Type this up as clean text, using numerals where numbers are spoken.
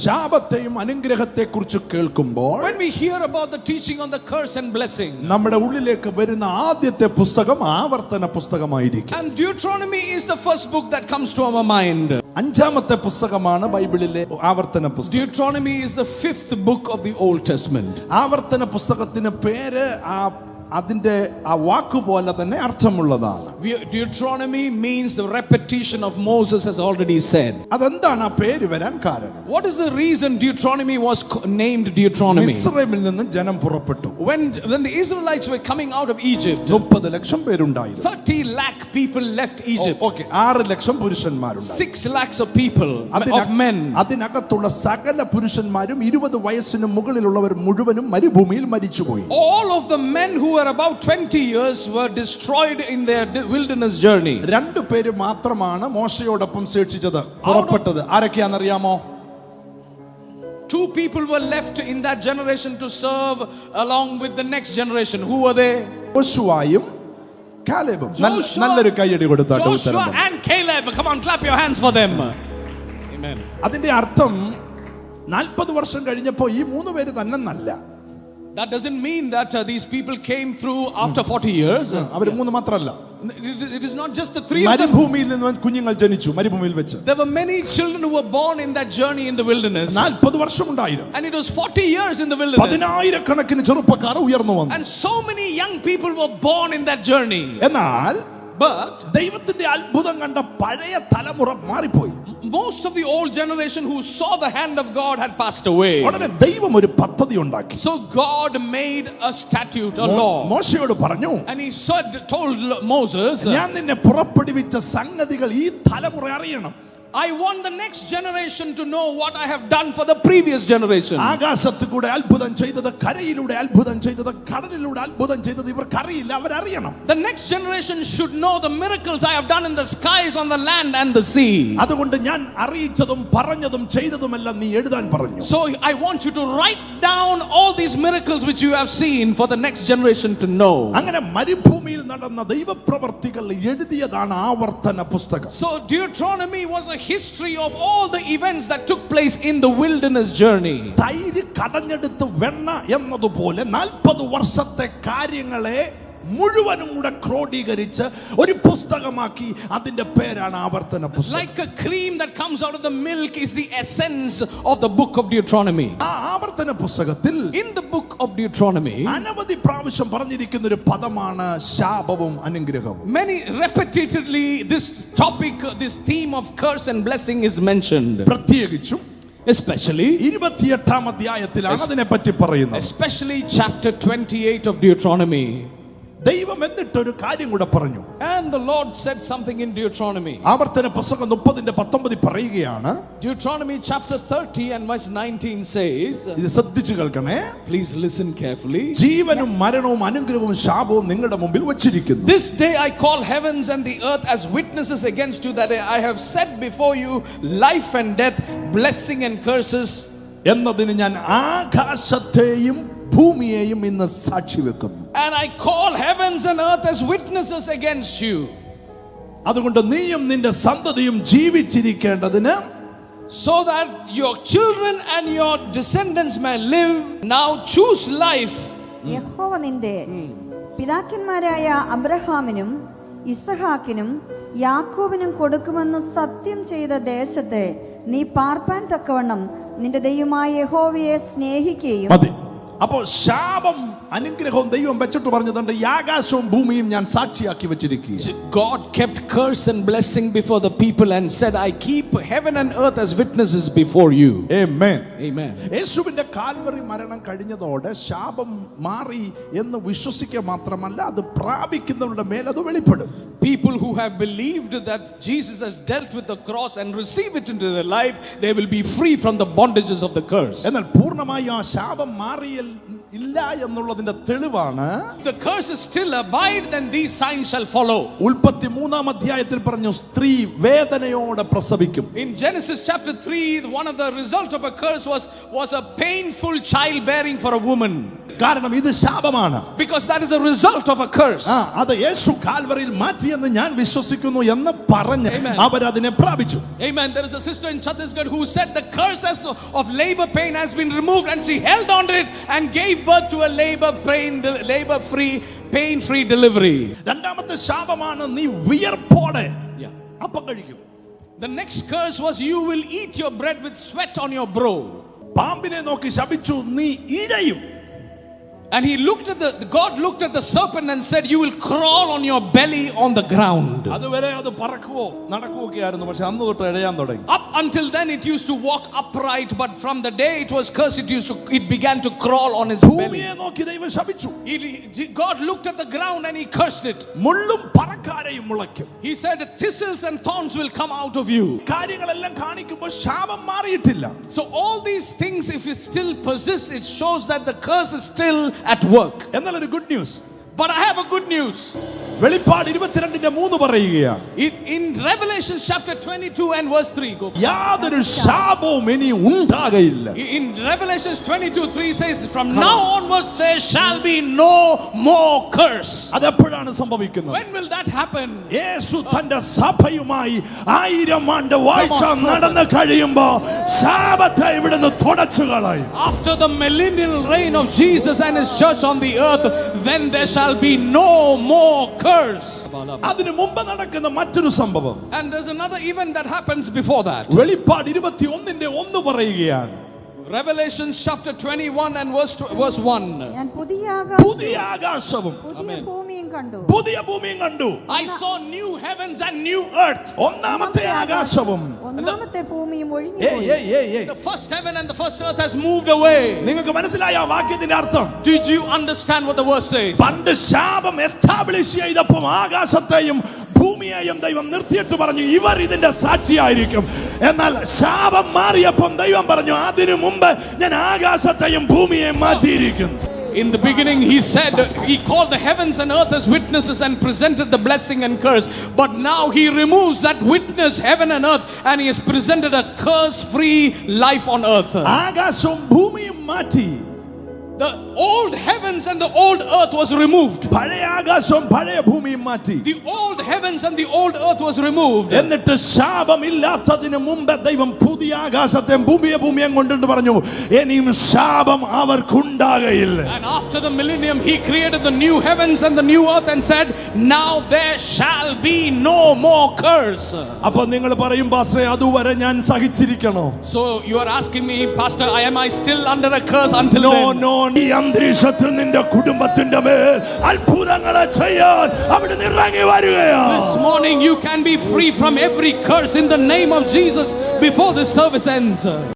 ശാപത്തെയും അനുഗ്രഹത്തെക്കുറിച്ച് കേൾക്കുമ്പോൾ when we hear about the teaching on the curse and blessing, നമ്മുടെ ഉള്ളിലേക്ക് വരുന്ന ആദ്യത്തെ പുസ്തകം ആവർത്തന പുസ്തകമായിരിക്കും. and Deuteronomy is the first book that comes to our mind. അഞ്ചാമത്തെ പുസ്തകമാണ് ബൈബിളിലെ ആവർത്തന പുസ്തകം. Deuteronomy is the fifth book of the Old Testament. ആവർത്തന പുസ്തകത്തിന് പേര് അതിന്റെ ആ വാക്കുപോലെ തന്നെ അർത്ഥമുള്ളതാണ്. Deuteronomy means the repetition of Moses has already said. അതെന്താണ് ആ പേര് വരാൻ കാരണം? What is the reason Deuteronomy was named Deuteronomy? മിസ്രൈമിൽ നിന്ന് ജനം പുറപ്പെട്ടു. When the Israelites were coming out of Egypt, 30 ലക്ഷം പേരുണ്ടായിരുന്നു. 30 lakh people left Egypt. Okay, 6 lakh പുരുഷന്മാരുണ്ടായിരുന്നു. 6 lakhs of people, of men. അതിനകത്തുള്ള സകല പുരുഷന്മാരും 20 വയസ്സിന് മുകളിലുള്ളവർ മുഴുവനും മരുഭൂമിയിൽ മരിച്ചുപോയി. All of the men who were about 20 years were destroyed in their wilderness journey. രണ്ടു പേര് മാത്രമാണ് മോശയോടൊപ്പം ശേഷിച്ചത്, പുറപ്പെട്ടത്. ആരൊക്കെയാണെന്നറിയാമോ? 2 people were left in that generation to serve along with the next generation. Who were they? യോശുവയും കാലേബും. നല്ലൊരു കൈയടി കൊടുത്താട്ടെ. Joshua and Caleb. Come on, clap your hands for them. Amen. അതിന്റെ അർത്ഥം 40 വർഷം കഴിഞ്ഞപ്പോൾ ഈ 3 പേര് തന്നെ നല്ല. That doesn't mean that these people came through after 40 years. അവർ 3 മാത്രമല്ല. It is not just the 3 of them. മരുഭൂമിയിൽ നിന്ന് കുഞ്ഞുങ്ങൾ ജനിച്ചു, മരുഭൂമിയിൽ വെച്ച്. There were many children who were born in that journey in the wilderness. 40 വർഷം ഉണ്ടായിരുന്നു. And it was 40 years in the wilderness. 10,000 ചെറുപ്പക്കാർ ഉയർന്നു വന്നു. And so many young people were born in that journey. എന്നാൽ ദൈവത്തിന്റെ അത്ഭുതം കണ്ട പഴയ തലമുറ മാറിപ്പോയി. Most of the old generation who saw the hand of God had passed away. ഉടനെ ദൈവം ഒരു പദ്ധതി ഉണ്ടാക്കി. So God made a statute, a law. മോശയോട് പറഞ്ഞു, and he told Moses, ഞാൻ നിന്നെ പുറപ്പെടുവിച്ച സംഗതികൾ ഈ തലമുറ അറിയണം. I want the next generation to know what I have done for the previous generation. ആകാശത്ത് കൂടെ അത്ഭുതം ചെയ്തത്, കരയിലൂടെ അത്ഭുതം ചെയ്തത്, കടലിലൂടെ അത്ഭുതം ചെയ്തത് ഇവർക്ക് അറിയില്ല, അവരറിയണം. The next generation should know the miracles I have done in the skies, on the land and the sea. അതുകൊണ്ട് ഞാൻ അറിയിച്ചതും പറഞ്ഞതും ചെയ്തതുമെല്ലാം നീ എഴുതാൻ പറഞ്ഞു. So I want you to write down all these miracles which you have seen for the next generation to know. അങ്ങനെ മരുഭൂമിയിൽ നടന്ന ദൈവപ്രവർത്തികൾ എഴുതിയതാണ് ആവർത്തന പുസ്തകം. So Deuteronomy was a history of all the events that took place in the wilderness journey. തൈര് കടഞ്ഞെടുത്ത് വെണ്ണ എന്നതുപോലെ 40 വർഷത്തെ കാര്യങ്ങളെ മുഴുവനും കൂടെ ക്രോഡീകരിച്ച് ഒരു പുസ്തകമാക്കി. അതിന്റെ പേരാണ് ആവർത്തന പുസ്തകം. Like a cream that comes out of the milk is the essence of the book of Deuteronomy. ആ ആവർത്തന പുസ്തകത്തിൽ in the book of Deuteronomy അനവധി പ്രാവശ്യം പറഞ്ഞിരിക്കുന്ന ഒരു പദമാണ് ശാപവും അനുഗ്രഹവും. Many repetitively this topic, this theme of curse and blessing is mentioned. പ്രത്യേകിച്ചും especially 28-ാം അധ്യായത്തിലാണ് അതിനെ പറ്റി പറയുന്നത്. especially chapter 28 of Deuteronomy. ദൈവം എന്നിട്ടൊരു കാര്യം കൂടെ പറഞ്ഞു. And the Lord said something in Deuteronomy. ആവർത്തന പുസ്തകം 30:19 പറയുകയാണ്. Deuteronomy chapter 30 and verse 19 says, ഇത് ശ്രദ്ധിച്ചു കേൾക്കണേ. Please listen carefully. ജീവനും മരണവും അനുഗ്രഹവും ശാപവും നിങ്ങളുടെ മുമ്പിൽ വച്ചിരിക്കുന്നു. This day I call heavens and the earth as witnesses against you that I have set before you life and death, blessing and curses. എന്നതിന് ഞാൻ ആകാശത്തെയും ഭൂമിയെയും ഇന്ന് സാക്ഷി വെക്കുന്നു. And I call heavens and earth as witnesses against you. അതുകൊണ്ട് നീയും നിന്റെ സന്തതിയും ജീവിച്ചിരിക്കേണ്ടതിന്, so that your children and your descendants may live. Now choose life. യഹോവ നിന്റെ പിതാക്കന്മാരായ അബ്രഹാമിനും ഇസഹാക്കിനും യാക്കോബിനും കൊടുക്കുമെന്ന് സത്യം ചെയ്ത ദേശത്തെ നീ പാർപ്പാൻ തക്കവണ്ണം നിന്റെ ദൈവമായ യഹോവയെ സ്നേഹിക്കുകയും. അപ്പോൾ ശാപം അനുഗ്രഹവും ദൈവം വെച്ചിട്ട് പറഞ്ഞതുണ്ട്, ആകാശവും ഭൂമിയും ഞാൻ സാക്ഷിയാക്കി വെച്ചിരിക്കുന്നു. God kept curse and blessing before the people and said, I keep heaven and earth as witnesses before you. Amen. Amen. യേശുവിന്റെ കാൽവറി മരണം കഴിഞ്ഞതോടെ ശാപം മാറി എന്ന് വിശ്വസിക്കുക മാത്രമല്ല, അത് പ്രാപിക്കുന്നവരുടെ മേൽ അത് വെളിപ്പെടും. People who have believed that Jesus has dealt with the cross and receive it into their life, they will be free from the bondages of the curse. എന്നാൽ പൂർണ്ണമായി ആ ശാപം മാറിയ ഇല്ല എന്നുള്ളതിന്റെ തെളിവാണ് the curses still abide, then these signs shall follow. ഉൽപ്പത്തി 3-ാം അധ്യായത്തിൽ പറഞ്ഞു സ്ത്രീ വേദനയോടെ പ്രസവിക്കും. In Genesis chapter 3, one of the result of a curse was a painful childbearing for a woman. കാരണം ഇത് ശാപമാണ്. Because that is the result of a curse. അത് യേശു കാൽവറിയിൽ മാറ്റിയെന്ന് ഞാൻ വിശ്വസിക്കുന്നു എന്ന് പറഞ്ഞ് അവരതിനെ പ്രാപിച്ചു. Amen. There is a sister in Chhattisgarh who said the curses of labor pain has been removed, and she held on to it and gave birth to a labor-free, pain-free delivery. രണ്ടാമത്തെ ശാപമാണ് നീ വിയർപ്പോടെ അപ്പം കഴിക്കും. The next curse was you will eat your bread with sweat on your brow. പാമ്പിനെ നോക്കി ശപിച്ചു നീ ഇഴയും. And God looked at the serpent and said, you will crawl on your belly on the ground. അതുവരെ അത് പറക്കുവോ നടക്കുവോ ഒക്കെ ആയിരുന്നു, പക്ഷെ അന്ന് തൊട്ട് ഇഴയാൻ തുടങ്ങി. Up until then it used to walk upright, but from the day it was cursed, it began to crawl on its belly. ഭൂമിയെ നോക്കി ദൈവം ശപിച്ചു. God looked at the ground and he cursed it. മുള്ളും പറക്കാരയും മുളയ്ക്കും. He said thistles and thorns will come out of you. കാര്യങ്ങളെല്ലാം കാണിക്കുമ്പോൾ ശാപം മാറിയിട്ടില്ല. So all these things, if it still persists, it shows that the curse is still at work. എന്നാൽ ഒരു good news. But I have a good news. വെളിപ്പാട് 22:3 പറയുകയാണ്. In Revelation chapter 22 and verse 3, യാതൊരു ശാപവും ഇനി ഉണ്ടാകയില്ല. In Revelation 22:3 says, from now onwards there shall be no more curse. അതെപ്പോഴാണ് സംഭവിക്കുന്നത്? When will that happen? യേശു തന്റെ സഭയുമായി 1000 ആണ്ട് വാഴ്ച നടന്നു കഴിയുമ്പോൾ ശാപത്തെ ഇവിടുന്ന് തുടച്ചു കളയും. After the millennial reign of Jesus and his church on the earth, then there shall be no more curse. അതിനു മുമ്പ് നടക്കുന്ന മറ്റൊരു സംഭവം. And there's another event that happens before that. വെളിപ്പാട് 21:1 പറയുകയാണ്. Revelation chapter 21 and verse 1. ഞാൻ പുതിയ ആകാശവും പുതിയ ഭൂമിയും കണ്ടു. പുതിയ ഭൂമിയും കണ്ടു. I saw new heavens and new earth. ഒന്നാമത്തെ ആകാശവും ഒന്നാമത്തെ ഭൂമിയും ഒഴിഞ്ഞുപോയി. The first heaven and the first earth has moved away. നിങ്ങൾക്ക് മനസ്സിലായ ആ വാക്യത്തിന്റെ അർത്ഥം? Did you understand what the verse says? പണ്ട് ശാപം എസ്റ്റാബ്ലിഷ് ചെയ്തപ്പോൾ ആകാശത്തെയും ഭൂമിയെയും ദൈവം നിർത്തിയിട്ട് പറഞ്ഞു ഇവർ ഇതിന്റെ സാക്ഷിയായിരിക്കും. എന്നാൽ ശാപം മാറിയപ്പോൾ ദൈവം പറഞ്ഞു അതിനു മുമ്പ് ഞാൻ ആകാശത്തെയും ഭൂമിയെയും മാറ്റിയിരിക്കുന്നു. In the beginning he said, he called the heavens and earth as witnesses and presented the blessing and curse. But now he removes that witness, heaven and earth, and he has presented a curse-free life on earth. ആകാശവും ഭൂമിയും മാറ്റി. The old heavens and the old earth was removed. പഴയ ആകാശവും പഴയ ഭൂമിയും മാറ്റി. The old heavens and the old earth was removed. എന്നിട്ട് ശാപമില്ലാത്തതിനു മുമ്പ് ദൈവം പുതിയ ആകാശത്തെയും ഭൂമിയെയും കൊണ്ടിട്ട് പറഞ്ഞു ഇനിയും ശാപം അവർക്കുണ്ടാകയില്ല. And after the millennium he created the new heavens and the new earth and said, now there shall be no more curse. അപ്പോൾ നിങ്ങൾ പറയും പാസ്റ്ററെ അതുവരെ ഞാൻ സഹിച്ചിരിക്കണോ? So you are asking me, pastor, am I still under a curse until then? No. ഈ അന്തരീക്ഷത്തിൽ നിന്റെ കുടുംബത്തിന്റെ മേൽ അത്ഭുതങ്ങളെ ചെയ്യാൻ അവിടുന്ന് ഇറങ്ങി വരികയാണ്. This morning you can be free from every curse in the name of Jesus before this service ends.